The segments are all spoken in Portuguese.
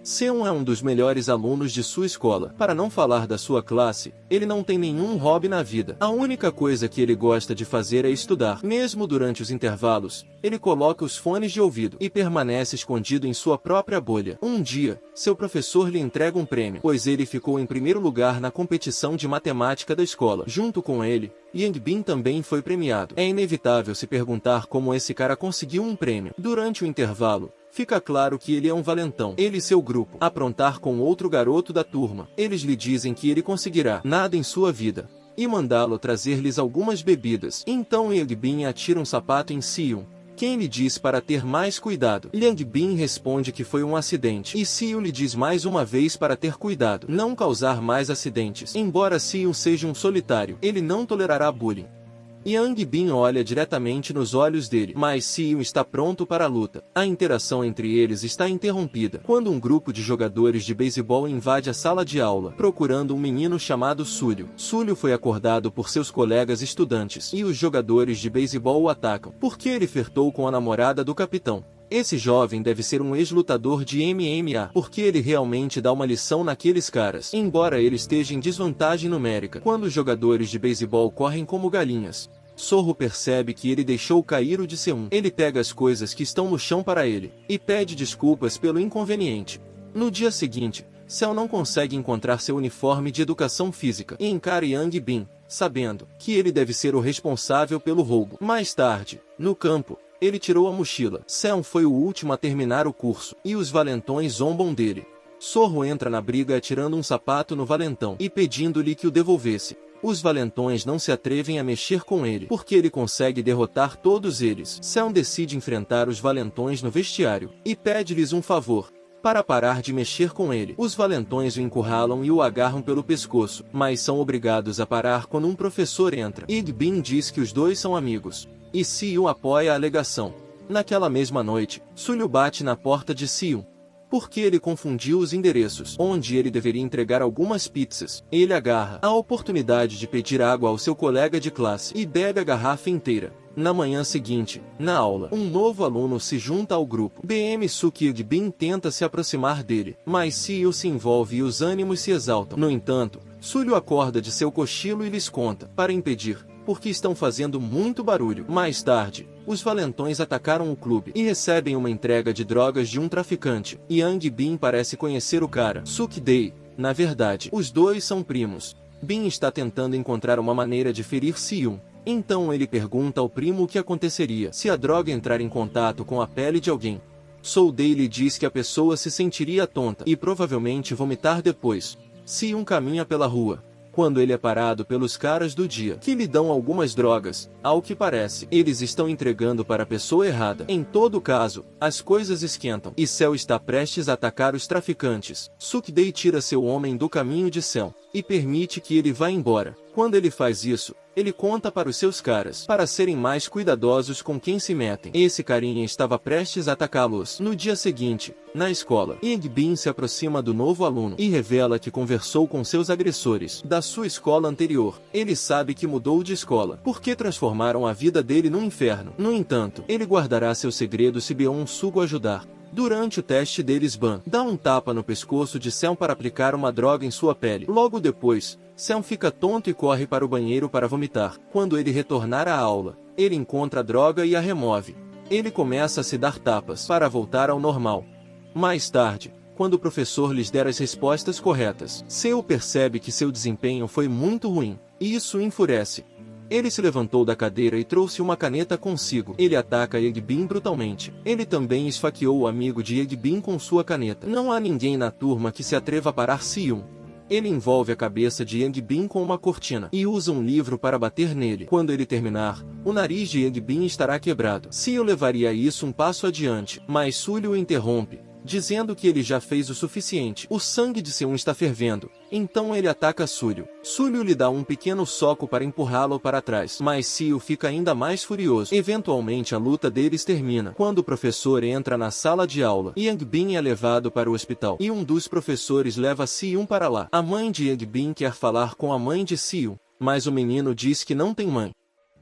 Seon é um dos melhores alunos de sua escola. Para não falar da sua classe, ele não tem nenhum hobby na vida. A única coisa que ele gosta de fazer é estudar. Mesmo durante os intervalos, ele coloca os fones de ouvido e permanece escondido em sua própria bolha. Um dia, seu professor lhe entrega um prêmio, pois ele ficou em primeiro lugar na competição de matemática da escola. Junto com ele, Yangbin também foi premiado. É inevitável se perguntar como esse cara conseguiu um prêmio. Durante o intervalo, fica claro que ele é um valentão. Ele e seu grupo aprontar com outro garoto da turma. Eles lhe dizem que ele conseguirá nada em sua vida e mandá-lo trazer-lhes algumas bebidas. Então Yangbin atira um sapato em Seon, quem lhe diz para ter mais cuidado. Yangbin responde que foi um acidente, e Seon lhe diz mais uma vez para ter cuidado, não causar mais acidentes. Embora Seon seja um solitário, ele não tolerará bullying. Yangbin olha diretamente nos olhos dele, mas Seon está pronto para a luta. A interação entre eles está interrompida quando um grupo de jogadores de beisebol invade a sala de aula, procurando um menino chamado Sulio. Sulio foi acordado por seus colegas estudantes, e os jogadores de beisebol o atacam, porque ele flertou com a namorada do capitão. Esse jovem deve ser um ex-lutador de MMA, porque ele realmente dá uma lição naqueles caras. Embora ele esteja em desvantagem numérica, quando os jogadores de beisebol correm como galinhas, Sorro percebe que ele deixou cair o de Seon. Ele pega as coisas que estão no chão para ele, e pede desculpas pelo inconveniente. No dia seguinte, Seon não consegue encontrar seu uniforme de educação física, e encara Yangbin, sabendo que ele deve ser o responsável pelo roubo. Mais tarde, no campo, ele tirou a mochila. Seon foi o último a terminar o curso, e os valentões zombam dele. Sorro entra na briga atirando um sapato no valentão e pedindo-lhe que o devolvesse. Os valentões não se atrevem a mexer com ele, porque ele consegue derrotar todos eles. Seon decide enfrentar os valentões no vestiário, e pede-lhes um favor, para parar de mexer com ele. Os valentões o encurralam e o agarram pelo pescoço, mas são obrigados a parar quando um professor entra. Yangbin diz que os dois são amigos, e Seon apoia a alegação. Naquela mesma noite, Sulio bate na porta de Seon, porque ele confundiu os endereços onde ele deveria entregar algumas pizzas. Ele agarra a oportunidade de pedir água ao seu colega de classe e bebe a garrafa inteira. Na manhã seguinte, na aula, um novo aluno se junta ao grupo. BM Suki Yangbin tenta se aproximar dele, mas Seon se envolve e os ânimos se exaltam. No entanto, Sulio acorda de seu cochilo e lhes conta, para impedir, porque estão fazendo muito barulho. Mais tarde, os valentões atacaram o clube e recebem uma entrega de drogas de um traficante. Yangbin parece conhecer o cara, Sukidei. Na verdade, os dois são primos. Bin está tentando encontrar uma maneira de ferir Seon. Então ele pergunta ao primo o que aconteceria se a droga entrar em contato com a pele de alguém. Soldei lhe diz que a pessoa se sentiria tonta e provavelmente vomitar depois. Seon caminha pela rua, quando ele é parado pelos caras do dia, que lhe dão algumas drogas. Ao que parece, eles estão entregando para a pessoa errada. Em todo caso, as coisas esquentam, e Cell está prestes a atacar os traficantes. Sukidei tira seu homem do caminho de Cell, e permite que ele vá embora. Quando ele faz isso, ele conta para os seus caras, para serem mais cuidadosos com quem se metem. Esse carinha estava prestes a atacá-los. No dia seguinte, na escola, Yangbin se aproxima do novo aluno e revela que conversou com seus agressores da sua escola anterior. Ele sabe que mudou de escola, porque transformaram a vida dele num inferno. No entanto, ele guardará seu segredo se Beon-Sugo ajudar. Durante o teste deles, Ban dá um tapa no pescoço de Seon para aplicar uma droga em sua pele. Logo depois, Seon fica tonto e corre para o banheiro para vomitar. Quando ele retornar à aula, ele encontra a droga e a remove. Ele começa a se dar tapas para voltar ao normal. Mais tarde, quando o professor lhes der as respostas corretas, Seon percebe que seu desempenho foi muito ruim, e isso o enfurece. Ele se levantou da cadeira e trouxe uma caneta consigo. Ele ataca Yangbin brutalmente. Ele também esfaqueou o amigo de Yangbin com sua caneta. Não há ninguém na turma que se atreva a parar Seon. Ele envolve a cabeça de Yangbin com uma cortina e usa um livro para bater nele. Quando ele terminar, o nariz de Yangbin estará quebrado. Seon levaria isso um passo adiante, mas Sulio o interrompe, dizendo que ele já fez o suficiente. O sangue de Seon está fervendo, então ele ataca Sulio. Sulio lhe dá um pequeno soco para empurrá-lo para trás, mas Seon fica ainda mais furioso. Eventualmente a luta deles termina, quando o professor entra na sala de aula. Yangbin é levado para o hospital, e um dos professores leva Seon para lá. A mãe de Yangbin quer falar com a mãe de Seon, mas o menino diz que não tem mãe.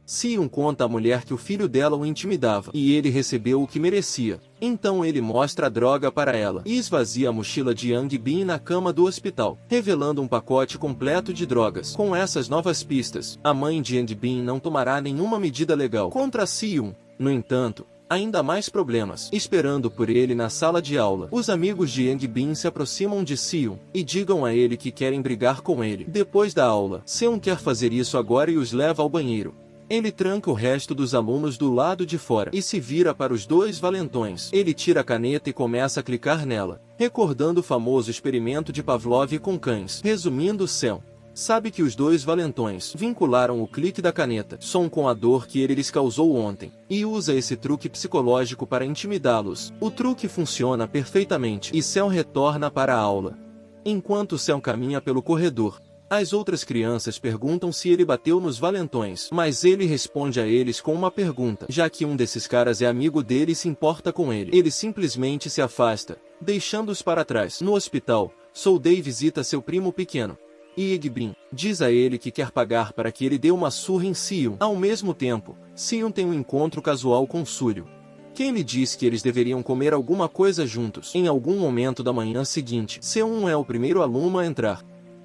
Seon conta à mulher que o filho dela o intimidava, e ele recebeu o que merecia. Então ele mostra a droga para ela, e esvazia a mochila de Yang Bin na cama do hospital, revelando um pacote completo de drogas. Com essas novas pistas, a mãe de Yang Bin não tomará nenhuma medida legal contra Seon. No entanto, ainda mais problemas esperando por ele na sala de aula. Os amigos de Yang Bin se aproximam de Seon e digam a ele que querem brigar com ele. Depois da aula, Seon quer fazer isso agora e os leva ao banheiro. Ele tranca o resto dos alunos do lado de fora e se vira para os dois valentões. Ele tira a caneta e começa a clicar nela, recordando o famoso experimento de Pavlov com cães. Resumindo, Seon sabe que os dois valentões vincularam o clique da caneta som com a dor que ele lhes causou ontem, e usa esse truque psicológico para intimidá-los. O truque funciona perfeitamente e Seon retorna para a aula. Enquanto Seon caminha pelo corredor, as outras crianças perguntam se ele bateu nos valentões, mas ele responde a eles com uma pergunta, já que um desses caras é amigo dele e se importa com ele. Ele simplesmente se afasta, deixando-os para trás. No hospital, Soldei visita seu primo pequeno, Yang Bin diz a ele que quer pagar para que ele dê uma surra em Seon. Ao mesmo tempo, Seon tem um encontro casual com Sulyo, quem lhe diz que eles deveriam comer alguma coisa juntos. Em algum momento da manhã seguinte, Seon é o primeiro aluno a entrar,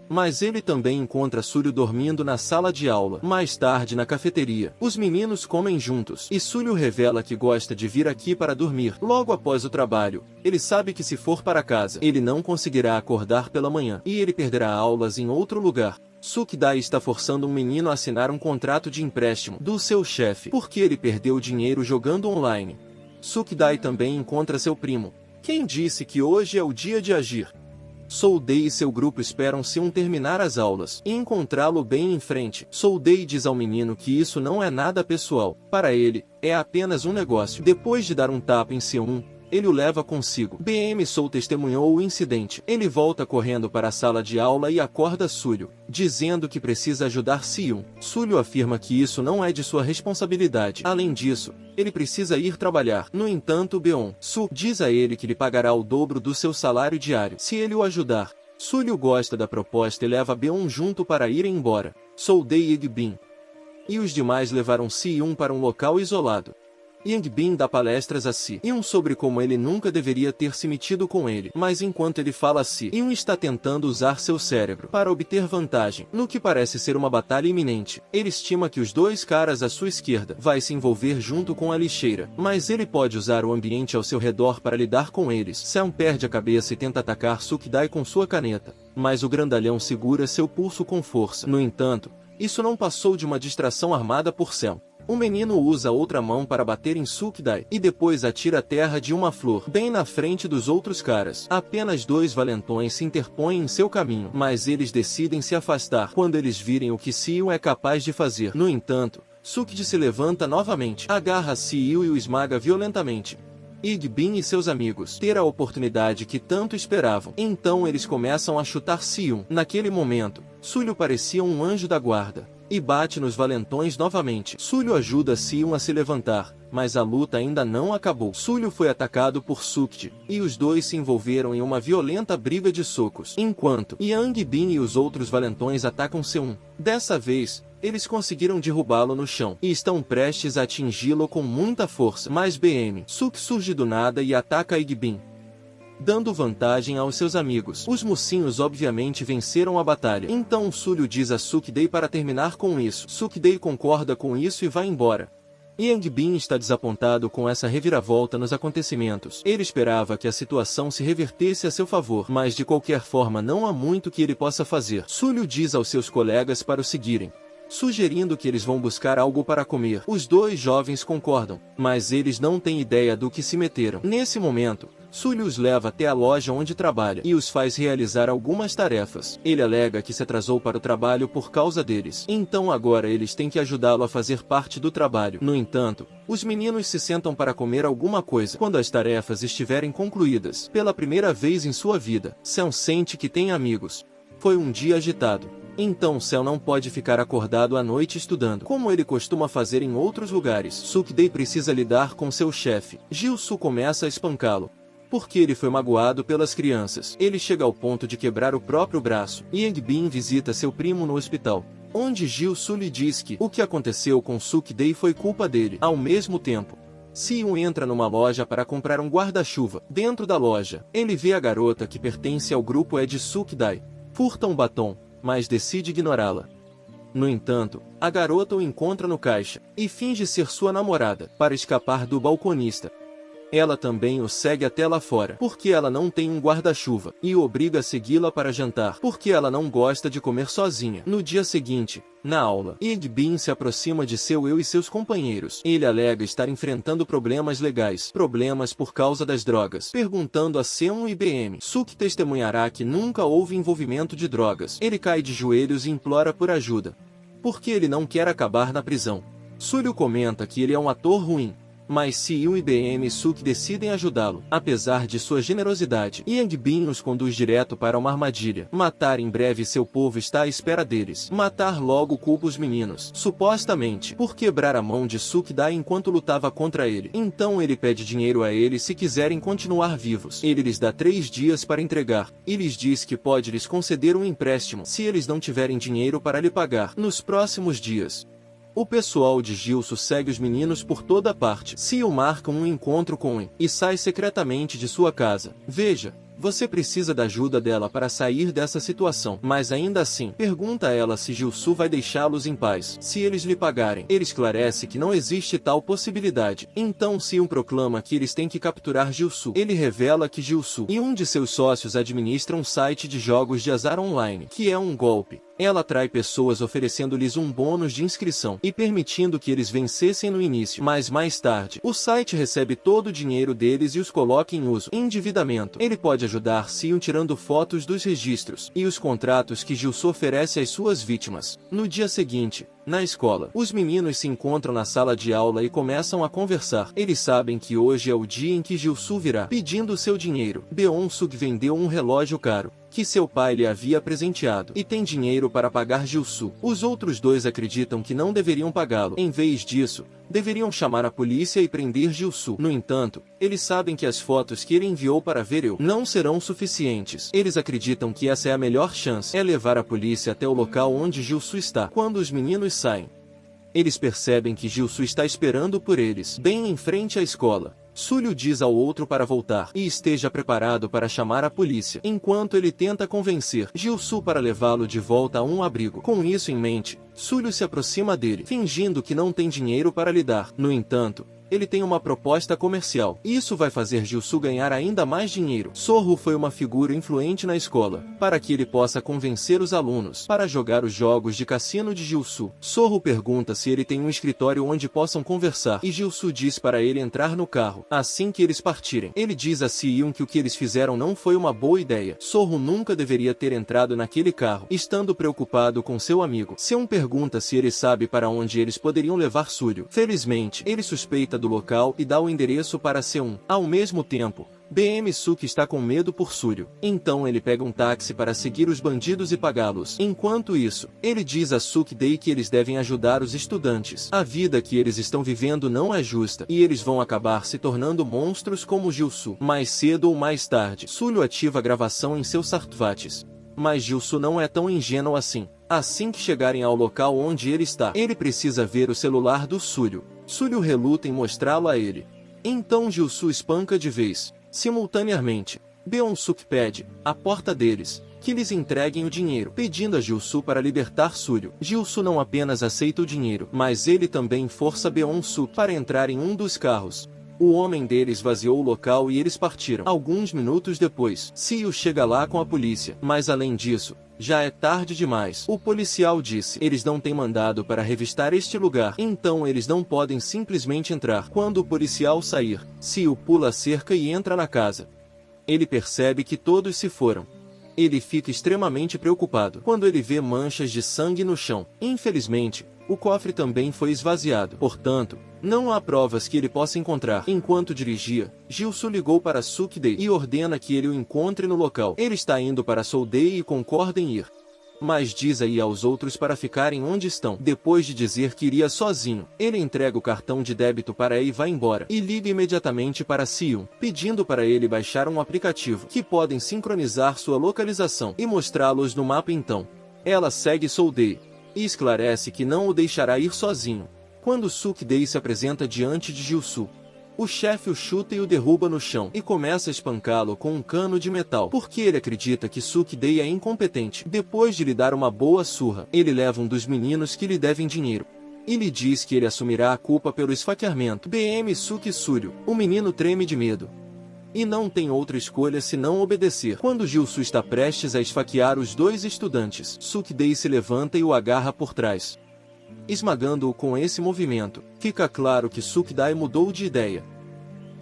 mas ele também encontra Sulyo dormindo na sala de aula. Mais tarde na cafeteria, os meninos comem juntos, e Sulyo revela que gosta de vir aqui para dormir. Logo após o trabalho, ele sabe que se for para casa, ele não conseguirá acordar pela manhã, e ele perderá aulas em outro lugar. Sukidai está forçando um menino a assinar um contrato de empréstimo do seu chefe, porque ele perdeu dinheiro jogando online. Sukidai também encontra seu primo. Quem disse que hoje é o dia de agir? Soldei e seu grupo esperam Seon terminar as aulas e encontrá-lo bem em frente. Soldei diz ao menino que isso não é nada pessoal. Para ele, é apenas um negócio. Depois de dar um tapa em Seon, ele o leva consigo. BM Soul testemunhou o incidente. Ele volta correndo para a sala de aula e acorda Sulyo, dizendo que precisa ajudar Seon. Sulyo afirma que isso não é de sua responsabilidade. Além disso, ele precisa ir trabalhar. No entanto, Beon-su diz a ele que lhe pagará o dobro do seu salário diário se ele o ajudar. Sulyo gosta da proposta e leva Beon junto para irem embora. Soldei e Bin e os demais levaram Seon para um local isolado. Yang Bin dá palestras a Seon sobre como ele nunca deveria ter se metido com ele, mas enquanto ele fala, Seon está tentando usar seu cérebro para obter vantagem, no que parece ser uma batalha iminente. Ele estima que os dois caras à sua esquerda vai se envolver junto com a lixeira, mas ele pode usar o ambiente ao seu redor para lidar com eles. Seon perde a cabeça e tenta atacar Sukidai com sua caneta, mas o grandalhão segura seu pulso com força. No entanto, isso não passou de uma distração armada por Seon. O menino usa a outra mão para bater em Sukidai e depois atira a terra de uma flor bem na frente dos outros caras. Apenas dois valentões se interpõem em seu caminho, mas eles decidem se afastar quando eles virem o que Seon é capaz de fazer. No entanto, Sukid se levanta novamente, agarra Seon e o esmaga violentamente. Bin e seus amigos ter a oportunidade que tanto esperavam. Então eles começam a chutar Seon. Naquele momento, Sulyo parecia um anjo da guarda e bate nos valentões novamente. Sulyo ajuda Seon a se levantar, mas a luta ainda não acabou. Sulyo foi atacado por Sukid, e os dois se envolveram em uma violenta briga de socos, enquanto Yang Bin e os outros valentões atacam Seon. Dessa vez, eles conseguiram derrubá-lo no chão, e estão prestes a atingi-lo com muita força. Mas Suk surge do nada e ataca Bin, dando vantagem aos seus amigos. Os mocinhos obviamente venceram a batalha. Então Sulyo diz a Sukidai para terminar com isso. Sukidai concorda com isso e vai embora. Yang Bin está desapontado com essa reviravolta nos acontecimentos. Ele esperava que a situação se revertesse a seu favor, mas de qualquer forma não há muito que ele possa fazer. Sulyo diz aos seus colegas para o seguirem, sugerindo que eles vão buscar algo para comer. Os dois jovens concordam, mas eles não têm ideia do que se meteram. Nesse momento, Sulyo os leva até a loja onde trabalha e os faz realizar algumas tarefas. Ele alega que se atrasou para o trabalho por causa deles. Então agora eles têm que ajudá-lo a fazer parte do trabalho. No entanto, os meninos se sentam para comer alguma coisa. Quando as tarefas estiverem concluídas, pela primeira vez em sua vida, Seon sente que tem amigos. Foi um dia agitado. Então Seon não pode ficar acordado à noite estudando, como ele costuma fazer em outros lugares. Sukidai precisa lidar com seu chefe. Jil-soo começa a espancá-lo, porque ele foi magoado pelas crianças. Ele chega ao ponto de quebrar o próprio braço. Yang Bin visita seu primo no hospital, onde Jil-soo lhe diz que o que aconteceu com Suk-dae foi culpa dele. Ao mesmo tempo, Si-yoon entra numa loja para comprar um guarda-chuva. Dentro da loja, ele vê a garota que pertence ao grupo de Suk-dae. Furta um batom, mas decide ignorá-la. No entanto, a garota o encontra no caixa e finge ser sua namorada para escapar do balconista. Ela também o segue até lá fora, porque ela não tem um guarda-chuva, e o obriga a segui-la para jantar, porque ela não gosta de comer sozinha. No dia seguinte, na aula, Igbin se aproxima de seu eu e seus companheiros. Ele alega estar enfrentando problemas legais, problemas por causa das drogas, perguntando a Seon e BM. Suk testemunhará que nunca houve envolvimento de drogas. Ele cai de joelhos e implora por ajuda, porque ele não quer acabar na prisão. Sulyo comenta que ele é um ator ruim, mas Si-yoon e BM Suk decidem ajudá-lo. Apesar de sua generosidade, Yang-bin os conduz direto para uma armadilha. Matar em breve seu povo está à espera deles. Matar logo culpa os meninos, supostamente, por quebrar a mão de Suk-dae enquanto lutava contra ele. Então ele pede dinheiro a eles se quiserem continuar vivos. Ele lhes dá 3 dias para entregar, e lhes diz que pode lhes conceder um empréstimo se eles não tiverem dinheiro para lhe pagar. Nos próximos dias, o pessoal de Jil-soo segue os meninos por toda parte. Si-yoon marca um encontro com Eun e sai secretamente de sua casa. Veja, você precisa da ajuda dela para sair dessa situação. Mas ainda assim, pergunta a ela se Jil-soo vai deixá-los em paz se eles lhe pagarem. Ele esclarece que não existe tal possibilidade. Então Si-yoon proclama que eles têm que capturar Jil-soo. Ele revela que Jil-soo e um de seus sócios administram um site de jogos de azar online, que é um golpe. Ela atrai pessoas oferecendo-lhes um bônus de inscrição e permitindo que eles vencessem no início. Mas mais tarde, o site recebe todo o dinheiro deles e os coloca em uso. Endividamento. Ele pode ajudar Si-yoon tirando fotos dos registros e os contratos que Jil-soo oferece às suas vítimas. No dia seguinte, na escola, os meninos se encontram na sala de aula e começam a conversar. Eles sabem que hoje é o dia em que Jil-soo virá, pedindo seu dinheiro. Beon-suk vendeu um relógio caro que seu pai lhe havia presenteado e tem dinheiro para pagar Jil-soo. Os outros dois acreditam que não deveriam pagá-lo. Em vez disso, deveriam chamar a polícia e prender Jil-soo. No entanto, eles sabem que as fotos que ele enviou para ver eu não serão suficientes. Eles acreditam que essa é a melhor chance, é levar a polícia até o local onde Jil-soo está. Quando os meninos saem, eles percebem que Jil-soo está esperando por eles, bem em frente à escola. Sulyo diz ao outro para voltar e esteja preparado para chamar a polícia, enquanto ele tenta convencer Jil-soo para levá-lo de volta a um abrigo. Com isso em mente, Sulyo se aproxima dele, fingindo que não tem dinheiro para lhe dar. No entanto, ele tem uma proposta comercial. Isso vai fazer Jil-soo ganhar ainda mais dinheiro. Sorro foi uma figura influente na escola, para que ele possa convencer os alunos para jogar os jogos de cassino de Jil-soo. Sorro pergunta se ele tem um escritório onde possam conversar, e Jil-soo diz para ele entrar no carro. Assim que eles partirem, ele diz a Si-yoon que o que eles fizeram não foi uma boa ideia. Sorro nunca deveria ter entrado naquele carro, estando preocupado com seu amigo. Seon pergunta se ele sabe para onde eles poderiam levar Sulyo. Felizmente, ele suspeita do local e dá o endereço para Seon. Ao mesmo tempo, BM Suk está com medo por Sulyo. Então ele pega um táxi para seguir os bandidos e pagá-los. Enquanto isso, ele diz a Suk-dae que eles devem ajudar os estudantes. A vida que eles estão vivendo não é justa, e eles vão acabar se tornando monstros como Jil-soo. Mais cedo ou mais tarde, Sulyo ativa a gravação em seus sartvatis. Mas Jil-soo não é tão ingênuo assim. Assim que chegarem ao local onde ele está, ele precisa ver o celular do Sulyo. Sulyo reluta em mostrá-lo a ele. Então Jil-soo espanca de vez. Simultaneamente, Beon-suk pede, à porta deles, que lhes entreguem o dinheiro, pedindo a Jil-soo para libertar Sulyo. Jil-soo não apenas aceita o dinheiro, mas ele também força Beon-suk para entrar em um dos carros. O homem deles esvaziou o local e eles partiram. Alguns minutos depois, Si-yoon chega lá com a polícia, mas além disso, já é tarde demais. O policial disse, eles não têm mandado para revistar este lugar, então eles não podem simplesmente entrar. Quando o policial sair, Si-yoon pula a cerca e entra na casa. Ele percebe que todos se foram. Ele fica extremamente preocupado quando ele vê manchas de sangue no chão. Infelizmente, o cofre também foi esvaziado. Portanto, não há provas que ele possa encontrar. Enquanto dirigia, Jil-soo ligou para Suk-dae e ordena que ele o encontre no local. Ele está indo para Seol-dae e concorda em ir, mas diz aí aos outros para ficarem onde estão. Depois de dizer que iria sozinho, ele entrega o cartão de débito para ele e vai embora. E liga imediatamente para Si-yoon, pedindo para ele baixar um aplicativo que podem sincronizar sua localização e mostrá-los no mapa. Então, ela segue Seol-dae e esclarece que não o deixará ir sozinho. Quando Suk-Dae se apresenta diante de Jil-Soo, o chefe o chuta e o derruba no chão e começa a espancá-lo com um cano de metal, porque ele acredita que Suk-Dae é incompetente. Depois de lhe dar uma boa surra, ele leva um dos meninos que lhe devem dinheiro e lhe diz que ele assumirá a culpa pelo esfaqueamento. BM Suk-Suryo, o menino treme de medo e não tem outra escolha senão obedecer. Quando Jil-Soo está prestes a esfaquear os dois estudantes, Suk-Dae se levanta e o agarra por trás, esmagando-o com esse movimento. Fica claro que Suk-Dae mudou de ideia.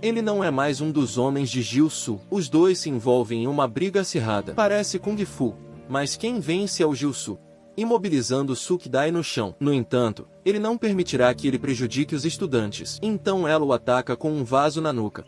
Ele não é mais um dos homens de Jil-Soo. Os dois se envolvem em uma briga acirrada. Parece Kung Fu, mas quem vence é o Jil-Soo, imobilizando Suk-Dae no chão. No entanto, ele não permitirá que ele prejudique os estudantes. Então ela o ataca com um vaso na nuca.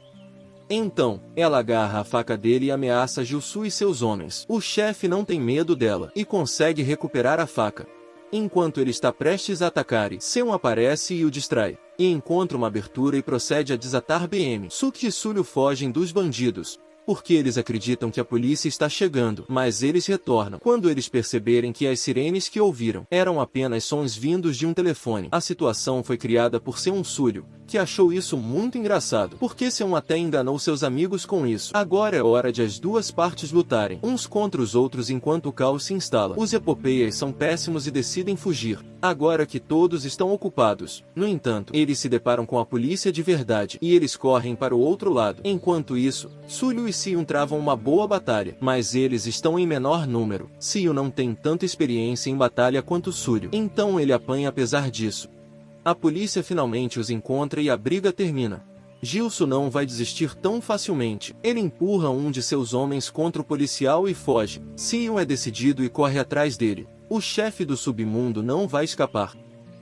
Então, ela agarra a faca dele e ameaça Jil-Soo e seus homens. O chefe não tem medo dela e consegue recuperar a faca. Enquanto ele está prestes a atacar, Seon aparece e o distrai, e encontra uma abertura e procede a desatar BM. Suk e Suryo fogem dos bandidos, porque eles acreditam que a polícia está chegando, mas eles retornam quando eles perceberem que as sirenes que ouviram eram apenas sons vindos de um telefone. A situação foi criada por Seon Suryo, que achou isso muito engraçado, porque Seon até enganou seus amigos com isso. Agora é hora de as duas partes lutarem uns contra os outros enquanto o caos se instala. Os epopeias são péssimos e decidem fugir, agora que todos estão ocupados. No entanto, eles se deparam com a polícia de verdade, e eles correm para o outro lado. Enquanto isso, Suryo e Seon travam uma boa batalha, mas eles estão em menor número. Seon não tem tanta experiência em batalha quanto Suryo, então ele apanha apesar disso. A polícia finalmente os encontra e a briga termina. Jil-Soo não vai desistir tão facilmente. Ele empurra um de seus homens contra o policial e foge. Seon é decidido e corre atrás dele. O chefe do submundo não vai escapar.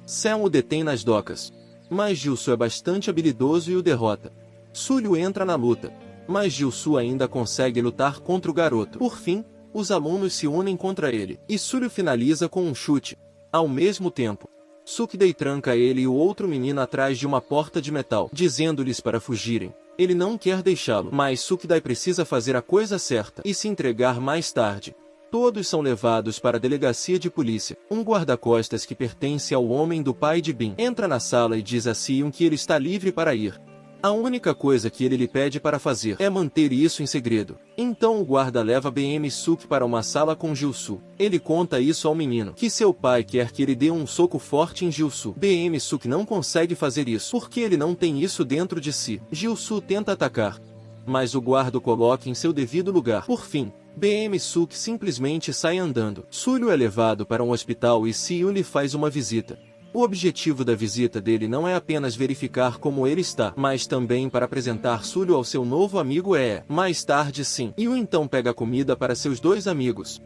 Seon o detém nas docas, mas Jil-Soo é bastante habilidoso e o derrota. Suryo entra na luta, mas Jil-Soo ainda consegue lutar contra o garoto. Por fim, os alunos se unem contra ele, e Suryo finaliza com um chute. Ao mesmo tempo, Suk-Dae tranca ele e o outro menino atrás de uma porta de metal, dizendo-lhes para fugirem. Ele não quer deixá-lo, mas Suk-Dae precisa fazer a coisa certa e se entregar mais tarde. Todos são levados para a delegacia de polícia. Um guarda-costas que pertence ao homem do pai de Bin entra na sala e diz a Seon que ele está livre para ir. A única coisa que ele lhe pede para fazer é manter isso em segredo. Então o guarda leva BM Suk para uma sala com Jil-Soo. Ele conta isso ao menino, que seu pai quer que ele dê um soco forte em Jil-Soo. BM Suk não consegue fazer isso, porque ele não tem isso dentro de si. Jil-Soo tenta atacar, mas o guarda o coloca em seu devido lugar. Por fim, BM Suk simplesmente sai andando. Suryo é levado para um hospital e Seon lhe faz uma visita. O objetivo da visita dele não é apenas verificar como ele está, mas também para apresentar Suryo ao seu novo amigo Mais tarde sim, e o então pega comida para seus dois amigos.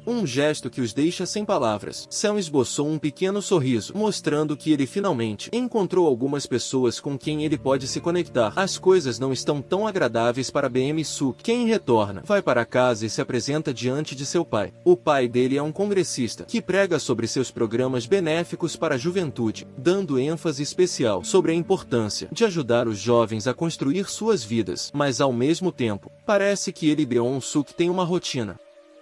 Um gesto que os deixa sem palavras. Seon esboçou um pequeno sorriso, mostrando que ele finalmente encontrou algumas pessoas com quem ele pode se conectar. As coisas não estão tão agradáveis para BM Suk. Quem retorna, vai para casa e se apresenta diante de seu pai. O pai dele é um congressista, que prega sobre seus programas benéficos para a juventude, dando ênfase especial sobre a importância de ajudar os jovens a construir suas vidas. Mas ao mesmo tempo, parece que ele e Beon Suk têm uma rotina.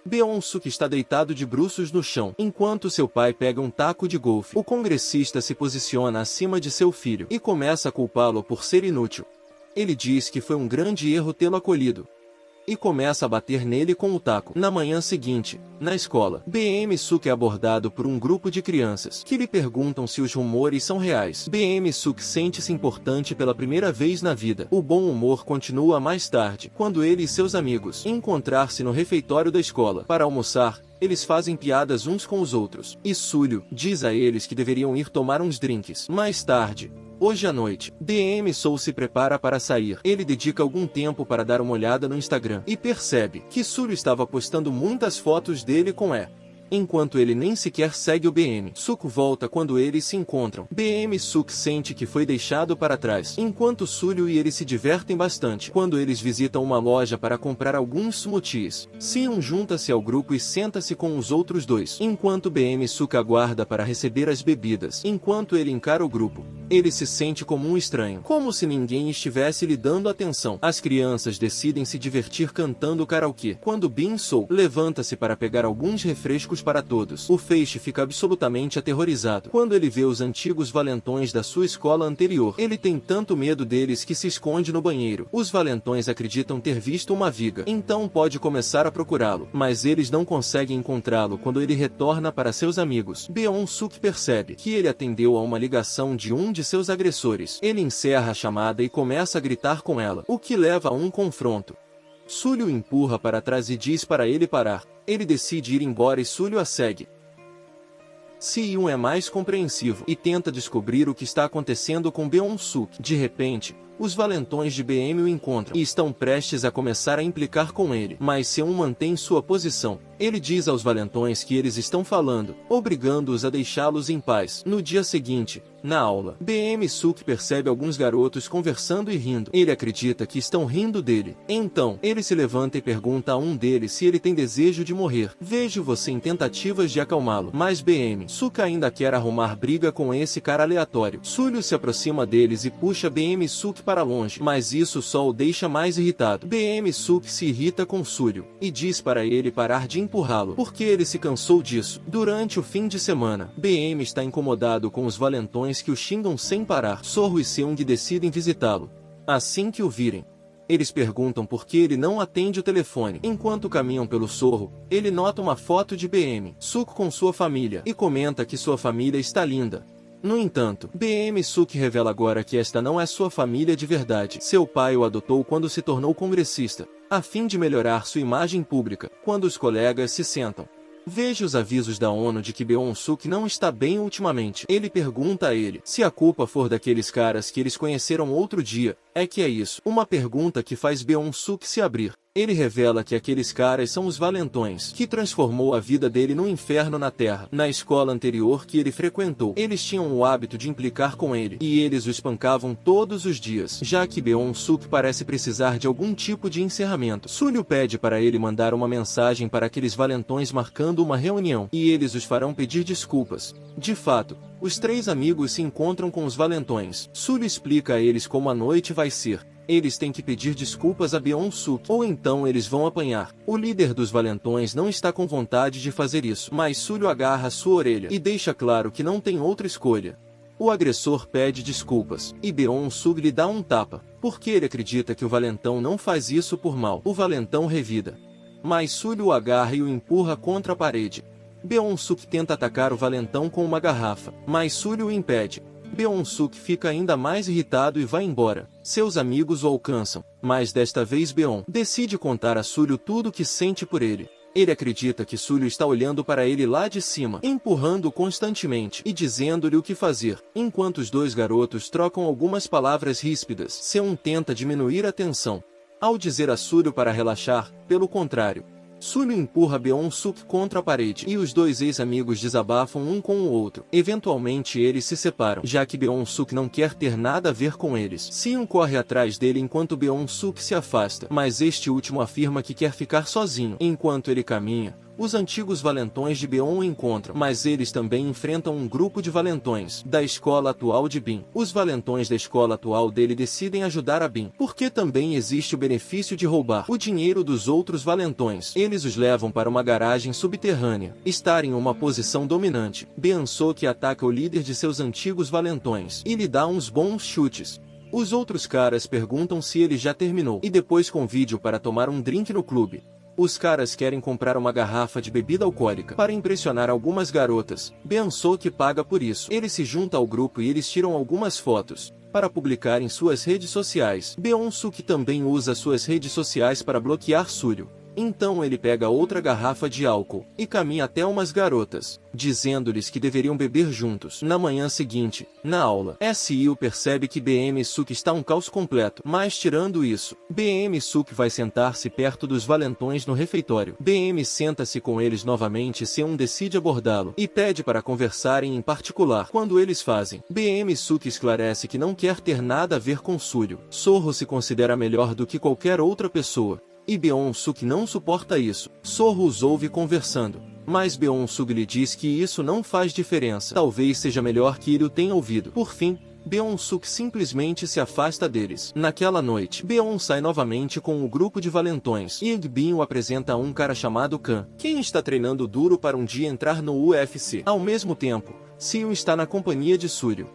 Beon Suk está deitado de bruços no chão, enquanto seu pai pega um taco de golfe. O congressista se posiciona acima de seu filho e começa a culpá-lo por ser inútil. Ele diz que foi um grande erro tê-lo acolhido, e começa a bater nele com o taco. Na manhã seguinte, na escola, BM Suk é abordado por um grupo de crianças, que lhe perguntam se os rumores são reais. BM Suk sente-se importante pela primeira vez na vida. O bom humor continua mais tarde, quando ele e seus amigos encontrar-se no refeitório da escola. Para almoçar, eles fazem piadas uns com os outros, e Suryo diz a eles que deveriam ir tomar uns drinks. Mais tarde, hoje à noite, BM Soul se prepara para sair. Ele dedica algum tempo para dar uma olhada no Instagram e percebe que Suryo estava postando muitas fotos dele com enquanto ele nem sequer segue o BM Suk. Volta quando eles se encontram. BM Suk sente que foi deixado para trás, enquanto Suryo e ele se divertem bastante. Quando eles visitam uma loja para comprar alguns smoothies, Seon junta-se ao grupo e senta-se com os outros dois, enquanto BM Suk aguarda para receber as bebidas. Enquanto ele encara o grupo, Ele se sente como um estranho, como se ninguém estivesse lhe dando atenção. As crianças decidem se divertir cantando karaokê. Quando Bin-soo levanta-se para pegar alguns refrescos para todos, o Feixe fica absolutamente aterrorizado. Quando ele vê os antigos valentões da sua escola anterior, ele tem tanto medo deles que se esconde no banheiro. Os valentões acreditam ter visto uma viga, então pode começar a procurá-lo, mas eles não conseguem encontrá-lo quando ele retorna para seus amigos. Beon-suk percebe que ele atendeu a uma ligação de um de seus agressores. Ele encerra a chamada e começa a gritar com ela, o que leva a um confronto. Sully o empurra para trás e diz para ele parar. Ele decide ir embora e Sully o segue. Si-yoon é mais compreensivo e tenta descobrir o que está acontecendo com Beon-suk. De repente, os valentões de BM o encontram e estão prestes a começar a implicar com ele, mas Seun mantém sua posição. Ele diz aos valentões que eles estão falando, obrigando-os a deixá-los em paz. No dia seguinte, na aula, BM-suk percebe alguns garotos conversando e rindo. Ele acredita que estão rindo dele. Então, ele se levanta e pergunta a um deles se ele tem desejo de morrer. Vejo você em tentativas de acalmá-lo, mas BM-suk ainda quer arrumar briga com esse cara aleatório. Sully se aproxima deles e puxa BM-suk para longe, mas isso só o deixa mais irritado. BM-suk se irrita com Sully e diz para ele parar de empurrá-lo, porque ele se cansou disso. Durante o fim de semana, BM está incomodado com os valentões que o xingam sem parar. Sorro e Seung decidem visitá-lo. Assim que o virem, eles perguntam por que ele não atende o telefone. Enquanto caminham pelo Sorro, ele nota uma foto de BM-suk com sua família e comenta que sua família está linda. No entanto, BM-suk revela agora que esta não é sua família de verdade. Seu pai o adotou quando se tornou congressista, a fim de melhorar sua imagem pública. Quando os colegas se sentam, veja os avisos da ONU de que Beon-suk não está bem ultimamente. Ele pergunta a ele se a culpa for daqueles caras que eles conheceram outro dia. É que é isso. Uma pergunta que faz Beon-suk se abrir. Ele revela que aqueles caras são os valentões, que transformou a vida dele num inferno na Terra. Na escola anterior que ele frequentou, eles tinham o hábito de implicar com ele, e eles o espancavam todos os dias, já que Beon-suk parece precisar de algum tipo de encerramento. Sully pede para ele mandar uma mensagem para aqueles valentões marcando uma reunião, e eles os farão pedir desculpas. De fato, os três amigos se encontram com os valentões. Sully explica a eles como a noite vai ser. Eles têm que pedir desculpas a Beon-suk, ou então eles vão apanhar. O líder dos valentões não está com vontade de fazer isso, mas Sully agarra sua orelha e deixa claro que não tem outra escolha. O agressor pede desculpas, e Beon-suk lhe dá um tapa, porque ele acredita que o valentão não faz isso por mal. O valentão revida, mas Sully o agarra e o empurra contra a parede. Beon-suk tenta atacar o valentão com uma garrafa, mas Sully o impede. Beon-suk fica ainda mais irritado e vai embora. Seus amigos o alcançam, mas desta vez Beon decide contar a Sully tudo o que sente por ele. Ele acredita que Sully está olhando para ele lá de cima, empurrando-o constantemente e dizendo-lhe o que fazer. Enquanto os dois garotos trocam algumas palavras ríspidas, Seun tenta diminuir a tensão, ao dizer a Sully para relaxar. Pelo contrário, Sully empurra Beon-suk contra a parede e os dois ex-amigos desabafam um com o outro. Eventualmente eles se separam, já que Beon-suk não quer ter nada a ver com eles. Seun corre atrás dele enquanto Beon-suk se afasta, mas este último afirma que quer ficar sozinho. Enquanto ele caminha, os antigos valentões de Beon o encontram, mas eles também enfrentam um grupo de valentões da escola atual de Bin. Os valentões da escola atual dele decidem ajudar a Bin, porque também existe o benefício de roubar o dinheiro dos outros valentões. Eles os levam para uma garagem subterrânea, estar em uma posição dominante. Beon-suk ataca o líder de seus antigos valentões e lhe dá uns bons chutes. Os outros caras perguntam se ele já terminou e depois convide-o para tomar um drink no clube. Os caras querem comprar uma garrafa de bebida alcoólica para impressionar algumas garotas. Beon-suk paga por isso. Ele se junta ao grupo e eles tiram algumas fotos para publicar em suas redes sociais. Beon-suk também usa suas redes sociais para bloquear Sully. Então ele pega outra garrafa de álcool e caminha até umas garotas, dizendo-lhes que deveriam beber juntos. Na manhã seguinte, na aula, SIU percebe que BM-suk está um caos completo. Mas tirando isso, BM-suk vai sentar-se perto dos valentões no refeitório. BM senta-se com eles novamente e Seun decide abordá-lo e pede para conversarem em particular. Quando eles fazem, BM-suk esclarece que não quer ter nada a ver com Sully. Sorro se considera melhor do que qualquer outra pessoa, e Beon-suk não suporta isso. Sorro os ouve conversando, mas Beon-suk lhe diz que isso não faz diferença. Talvez seja melhor que ele o tenha ouvido. Por fim, Beon-suk simplesmente se afasta deles. Naquela noite, Beon sai novamente com o grupo de valentões e Eun-bin o apresenta a um cara chamado Kan, quem está treinando duro para um dia entrar no UFC. Ao mesmo tempo, Seon está na companhia de Suryo,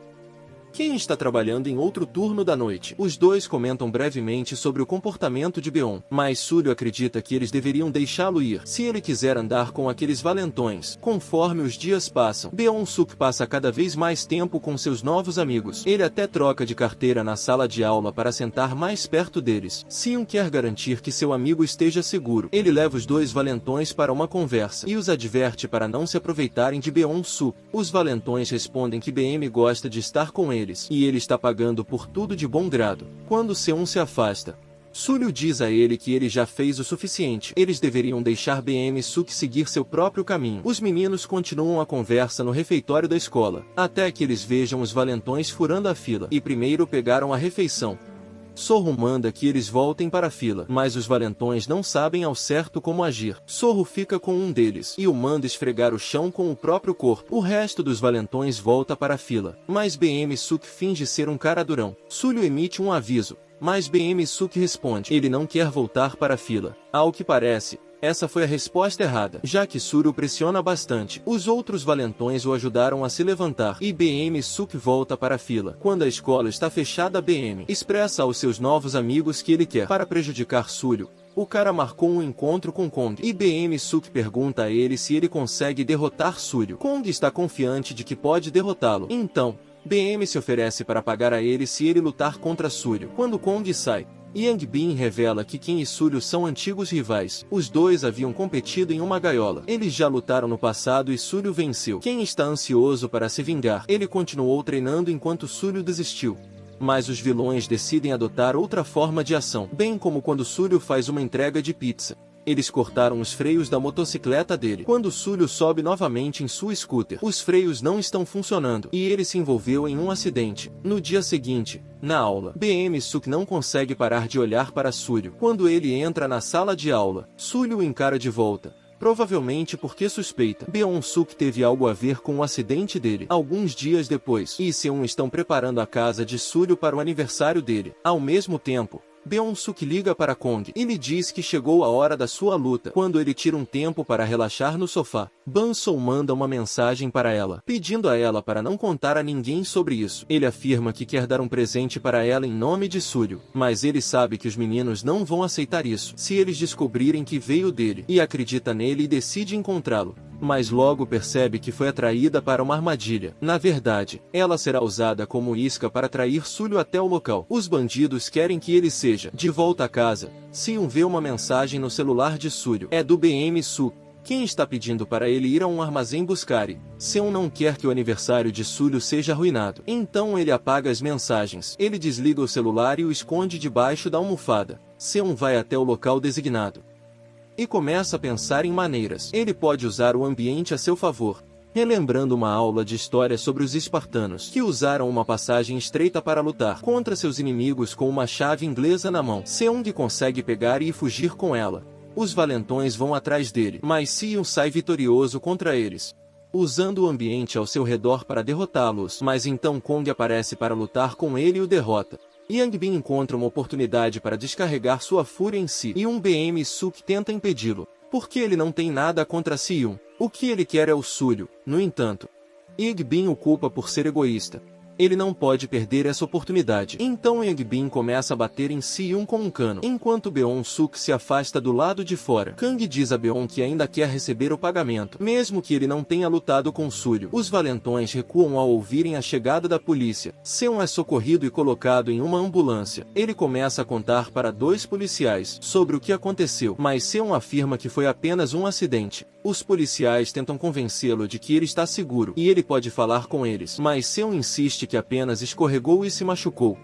quem está trabalhando em outro turno da noite. Os dois comentam brevemente sobre o comportamento de Beon, mas Suryo acredita que eles deveriam deixá-lo ir se ele quiser andar com aqueles valentões. Conforme os dias passam, Beon-suk passa cada vez mais tempo com seus novos amigos. Ele até troca de carteira na sala de aula para sentar mais perto deles. Seon quer garantir que seu amigo esteja seguro. Ele leva os dois valentões para uma conversa e os adverte para não se aproveitarem de Beon-suk. Os valentões respondem que BM gosta de estar com eles e ele está pagando por tudo de bom grado. Quando Seon se afasta, Suryo diz a ele que ele já fez o suficiente. Eles deveriam deixar BM-suk seguir seu próprio caminho. Os meninos continuam a conversa no refeitório da escola, até que eles vejam os valentões furando a fila e primeiro pegaram a refeição. Sorro manda que eles voltem para a fila, mas os valentões não sabem ao certo como agir. Sorro fica com um deles e o manda esfregar o chão com o próprio corpo. O resto dos valentões volta para a fila, mas BM-suk finge ser um cara durão. Suryo emite um aviso, mas BM-suk responde. Ele não quer voltar para a fila. Ao que parece, essa foi a resposta errada, já que Suryo pressiona bastante. Os outros valentões o ajudaram a se levantar e BM-suk volta para a fila. Quando a escola está fechada, BM expressa aos seus novos amigos que ele quer para prejudicar Suryo. O cara marcou um encontro com Kong e BM-suk pergunta a ele se ele consegue derrotar Suryo. Kong está confiante de que pode derrotá-lo. Então, BM se oferece para pagar a ele se ele lutar contra Suryo. Quando Kong sai, Eun-bin revela que Kim e Suryo são antigos rivais. Os dois haviam competido em uma gaiola. Eles já lutaram no passado e Suryo venceu. Kim está ansioso para se vingar. Ele continuou treinando enquanto Suryo desistiu. Mas os vilões decidem adotar outra forma de ação, bem como quando Suryo faz uma entrega de pizza. Eles cortaram os freios da motocicleta dele. Quando Suryo sobe novamente em sua scooter, os freios não estão funcionando e ele se envolveu em um acidente. No dia seguinte, na aula, BM-suk não consegue parar de olhar para Suryo. Quando ele entra na sala de aula, Suryo o encara de volta, provavelmente porque suspeita. Beon-suk teve algo a ver com o acidente dele. Alguns dias depois, Lee e Seon estão preparando a casa de Suryo para o aniversário dele. Ao mesmo tempo, Beon-suk liga para Kong e lhe diz que chegou a hora da sua luta. Quando ele tira um tempo para relaxar no sofá, Ban-sol manda uma mensagem para ela, pedindo a ela para não contar a ninguém sobre isso. Ele afirma que quer dar um presente para ela em nome de Suryo, mas ele sabe que os meninos não vão aceitar isso se eles descobrirem que veio dele, e acredita nele e decide encontrá-lo. Mas logo percebe que foi atraída para uma armadilha. Na verdade, ela será usada como isca para atrair Suryo até o local. Os bandidos querem que ele seja. De volta a casa, Seon vê uma mensagem no celular de Suryo. É do BM-suk, quem está pedindo para ele ir a um armazém buscar e Seon não quer que o aniversário de Suryo seja arruinado. Então ele apaga as mensagens. Ele desliga o celular e o esconde debaixo da almofada. Seon vai até o local designado e começa a pensar em maneiras. Ele pode usar o ambiente a seu favor, relembrando uma aula de história sobre os espartanos, que usaram uma passagem estreita para lutar contra seus inimigos com uma chave inglesa na mão. Seong consegue pegar e fugir com ela. Os valentões vão atrás dele, mas Seon sai vitorioso contra eles, usando o ambiente ao seu redor para derrotá-los. Mas então Kong aparece para lutar com ele e o derrota. Eun-bin encontra uma oportunidade para descarregar sua fúria em si, e um BM-suk tenta impedi-lo, porque ele não tem nada contra Seon. O que ele quer é o Suryo. No entanto, Eun-bin o culpa por ser egoísta. Ele não pode perder essa oportunidade. Então Eun-bin começa a bater em Seon com um cano, enquanto Beon-suk se afasta do lado de fora. Kang diz a Beon que ainda quer receber o pagamento, mesmo que ele não tenha lutado com Suryo. Os valentões recuam ao ouvirem a chegada da polícia. Seon é socorrido e colocado em uma ambulância. Ele começa a contar para dois policiais sobre o que aconteceu, mas Seon afirma que foi apenas um acidente. Os policiais tentam convencê-lo de que ele está seguro e ele pode falar com eles, mas Seon insiste que apenas escorregou e se machucou.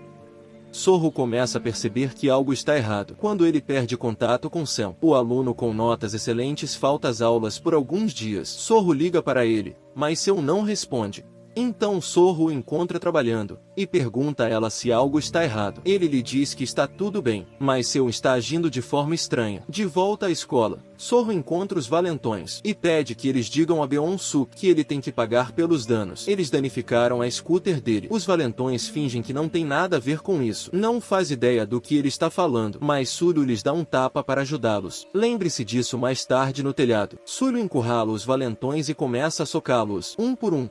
Sorro começa a perceber que algo está errado quando ele perde contato com Seon, o aluno com notas excelentes falta às aulas por alguns dias. Sorro liga para ele, mas Seon não responde. Então Sorro o encontra trabalhando, e pergunta a ela se algo está errado. Ele lhe diz que está tudo bem, mas Seung está agindo de forma estranha. De volta à escola, Sorro encontra os valentões, e pede que eles digam a Beon-suk que ele tem que pagar pelos danos. Eles danificaram a scooter dele. Os valentões fingem que não tem nada a ver com isso. Não faz ideia do que ele está falando, mas Sulho lhes dá um tapa para ajudá-los. Lembre-se disso mais tarde no telhado. Sulho encurrala os valentões e começa a socá-los, um por um.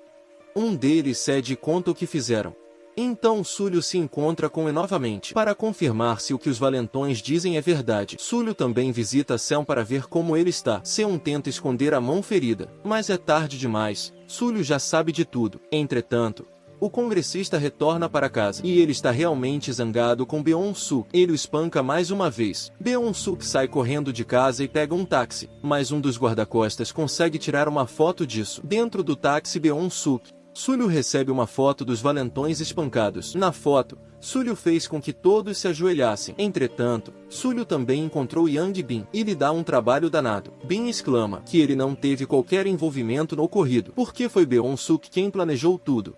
Um deles cede e conta o que fizeram. Então Sulho se encontra com E novamente, para confirmar se o que os valentões dizem é verdade. Sulho também visita Seung para ver como ele está. Seung tenta esconder a mão ferida, mas é tarde demais. Sulho já sabe de tudo. Entretanto, o congressista retorna para casa, e ele está realmente zangado com Beon-suk. Ele o espanca mais uma vez. Beon-suk sai correndo de casa e pega um táxi, mas um dos guarda-costas consegue tirar uma foto disso. Dentro do táxi Beon-suk, Sulho recebe uma foto dos valentões espancados. Na foto, Sulho fez com que todos se ajoelhassem. Entretanto, Sulho também encontrou Yang Bin e lhe dá um trabalho danado. Bin exclama que ele não teve qualquer envolvimento no ocorrido, porque foi Beon-suk quem planejou tudo.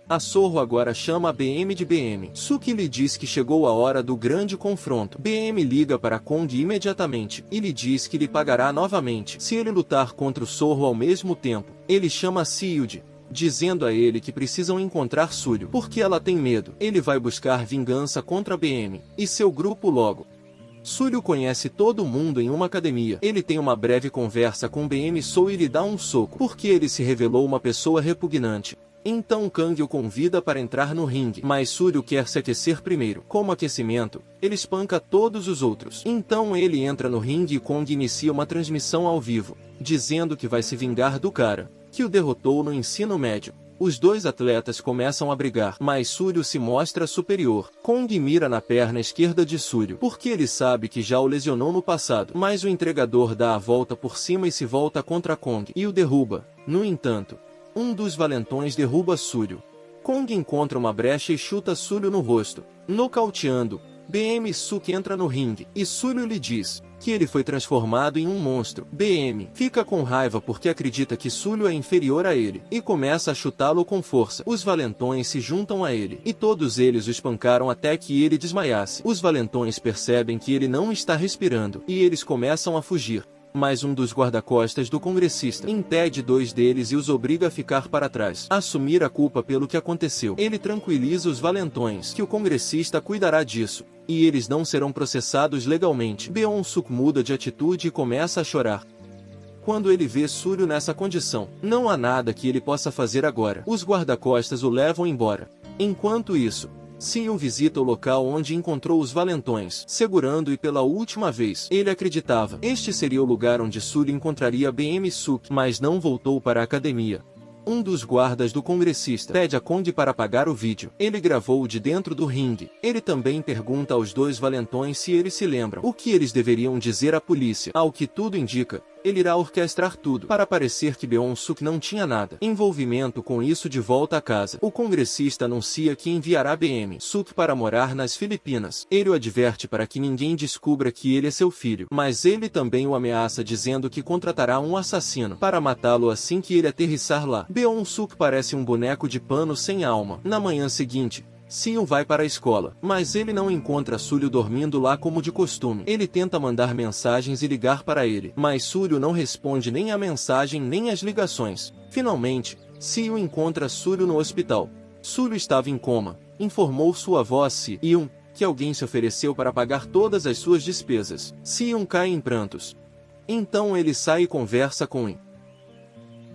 A Sorro agora chama a BM de BM. Suk lhe diz que chegou a hora do grande confronto. BM liga para Kong imediatamente e lhe diz que lhe pagará novamente se ele lutar contra o Sorro ao mesmo tempo. Ele chama Seuld, dizendo a ele que precisam encontrar Sulho, porque ela tem medo. Ele vai buscar vingança contra BM e seu grupo logo. Sulho conhece todo mundo em uma academia. Ele tem uma breve conversa com BM Sou e lhe dá um soco, porque ele se revelou uma pessoa repugnante. Então Kang o convida para entrar no ringue, mas Sulho quer se aquecer primeiro. Como aquecimento, ele espanca todos os outros. Então ele entra no ringue e Kong inicia uma transmissão ao vivo, dizendo que vai se vingar do cara que o derrotou no ensino médio. Os dois atletas começam a brigar, mas Sulho se mostra superior. Kong mira na perna esquerda de Sulho, porque ele sabe que já o lesionou no passado. Mas o entregador dá a volta por cima e se volta contra Kong, e o derruba. No entanto, um dos valentões derruba Sulho. Kong encontra uma brecha e chuta Sulho no rosto, nocauteando. BM Suk entra no ringue, e Sulho lhe diz que ele foi transformado em um monstro. BM fica com raiva porque acredita que Sulho é inferior a ele, e começa a chutá-lo com força. Os valentões se juntam a ele, e todos eles o espancaram até que ele desmaiasse. Os valentões percebem que ele não está respirando, e eles começam a fugir. Mas um dos guarda-costas do congressista impede dois deles e os obriga a ficar para trás, assumir a culpa pelo que aconteceu. Ele tranquiliza os valentões que o congressista cuidará disso, e eles não serão processados legalmente. Beon-suk muda de atitude e começa a chorar. Quando ele vê Sulho nessa condição, não há nada que ele possa fazer agora. Os guarda-costas o levam embora. Enquanto isso, Seung visita o local onde encontrou os valentões, segurando e pela última vez. Ele acreditava este seria o lugar onde Sulho encontraria BM Suk, mas não voltou para a academia. Um dos guardas do congressista pede a Kong para apagar o vídeo. Ele gravou de dentro do ringue. Ele também pergunta aos dois valentões se eles se lembram o que eles deveriam dizer à polícia. Ao que tudo indica, ele irá orquestrar tudo para parecer que Beon-suk não tinha nada envolvimento com isso. De volta a casa, o congressista anuncia que enviará BM-suk para morar nas Filipinas. Ele o adverte para que ninguém descubra que ele é seu filho, mas ele também o ameaça dizendo que contratará um assassino para matá-lo assim que ele aterrissar lá. Beon-suk parece um boneco de pano sem alma. Na manhã seguinte, Seung vai para a escola, mas ele não encontra Sulho dormindo lá como de costume. Ele tenta mandar mensagens e ligar para ele, mas Sulho não responde nem a mensagem nem as ligações. Finalmente, Seung encontra Sulho no hospital. Sulho estava em coma, informou sua avó Seung que alguém se ofereceu para pagar todas as suas despesas. Seung cai em prantos. Então ele sai e conversa com Im.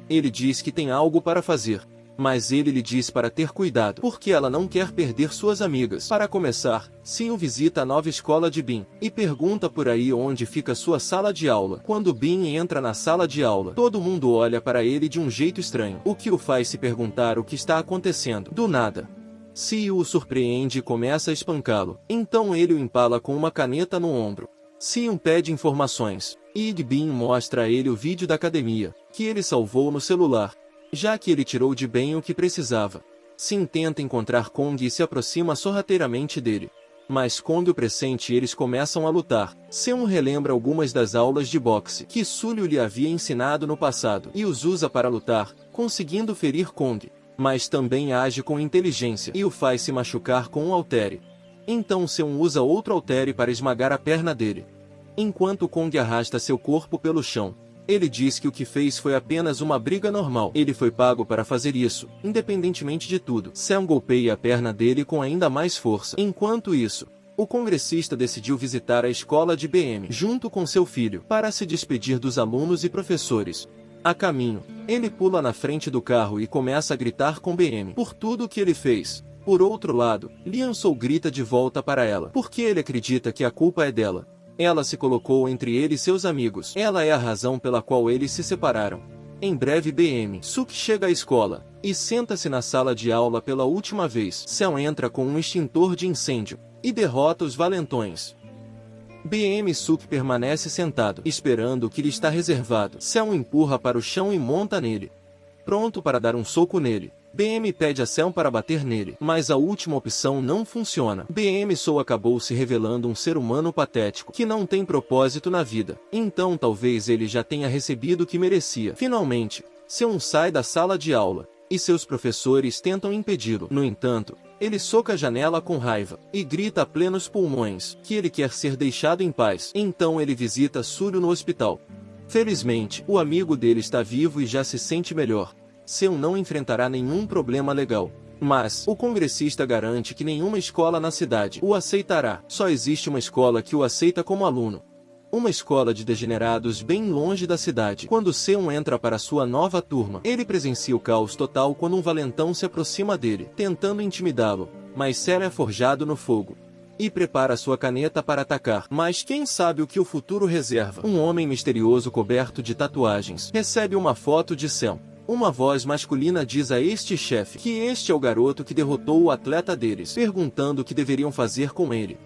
Ele diz que tem algo para fazer, mas ele lhe diz para ter cuidado, porque ela não quer perder suas amigas. Para começar, Seung visita a nova escola de Bin, e pergunta por aí onde fica sua sala de aula. Quando Bin entra na sala de aula, todo mundo olha para ele de um jeito estranho, o que o faz se perguntar o que está acontecendo. Do nada, Seung o surpreende e começa a espancá-lo. Então ele o empala com uma caneta no ombro. Seung pede informações, e Bin mostra a ele o vídeo da academia, que ele salvou no celular, já que ele tirou de bem o que precisava. Sim tenta encontrar Kong e se aproxima sorrateiramente dele. Mas Kong o pressente e eles começam a lutar. Seung relembra algumas das aulas de boxe que Sulho lhe havia ensinado no passado e os usa para lutar, conseguindo ferir Kong. mas também age com inteligência e o faz se machucar com um haltere. Então Seun usa outro haltere para esmagar a perna dele. Enquanto Kong arrasta seu corpo pelo chão, ele diz que o que fez foi apenas uma briga normal. Ele foi pago para fazer isso, independentemente de tudo. Seun golpeia a perna dele com ainda mais força. Enquanto isso, o congressista decidiu visitar a escola de BM junto com seu filho para se despedir dos alunos e professores. A caminho, ele pula na frente do carro e começa a gritar com BM por tudo o que ele fez. Por outro lado, Lian-Soo grita de volta para ela, porque ele acredita que a culpa é dela. Ela se colocou entre ele e seus amigos. Ela é a razão pela qual eles se separaram. Em breve BM Suk chega à escola e senta-se na sala de aula pela última vez. Seun entra com um extintor de incêndio e derrota os valentões. BM Suk permanece sentado, esperando o que lhe está reservado. Seun empurra para o chão e monta nele. Pronto para dar um soco nele, BM pede a Seun para bater nele, mas a última opção não funciona. BM Soo acabou se revelando um ser humano patético, que não tem propósito na vida. Então talvez ele já tenha recebido o que merecia. Finalmente, Seun sai da sala de aula, e seus professores tentam impedi-lo. No entanto, ele soca a janela com raiva, e grita a plenos pulmões, que ele quer ser deixado em paz. Então ele visita Suryo no hospital. Felizmente, o amigo dele está vivo e já se sente melhor. Seun não enfrentará nenhum problema legal. Mas, o congressista garante que nenhuma escola na cidade o aceitará. Só existe uma escola que o aceita como aluno. Uma escola de degenerados bem longe da cidade. Quando Seun entra para sua nova turma, ele presencia o caos total quando um valentão se aproxima dele, tentando intimidá-lo. Mas Sera é forjado no fogo e prepara sua caneta para atacar. Mas quem sabe o que o futuro reserva? Um homem misterioso coberto de tatuagens recebe uma foto de Seun. Uma voz masculina diz a este chefe que este é o garoto que derrotou o atleta deles, perguntando o que deveriam fazer com ele.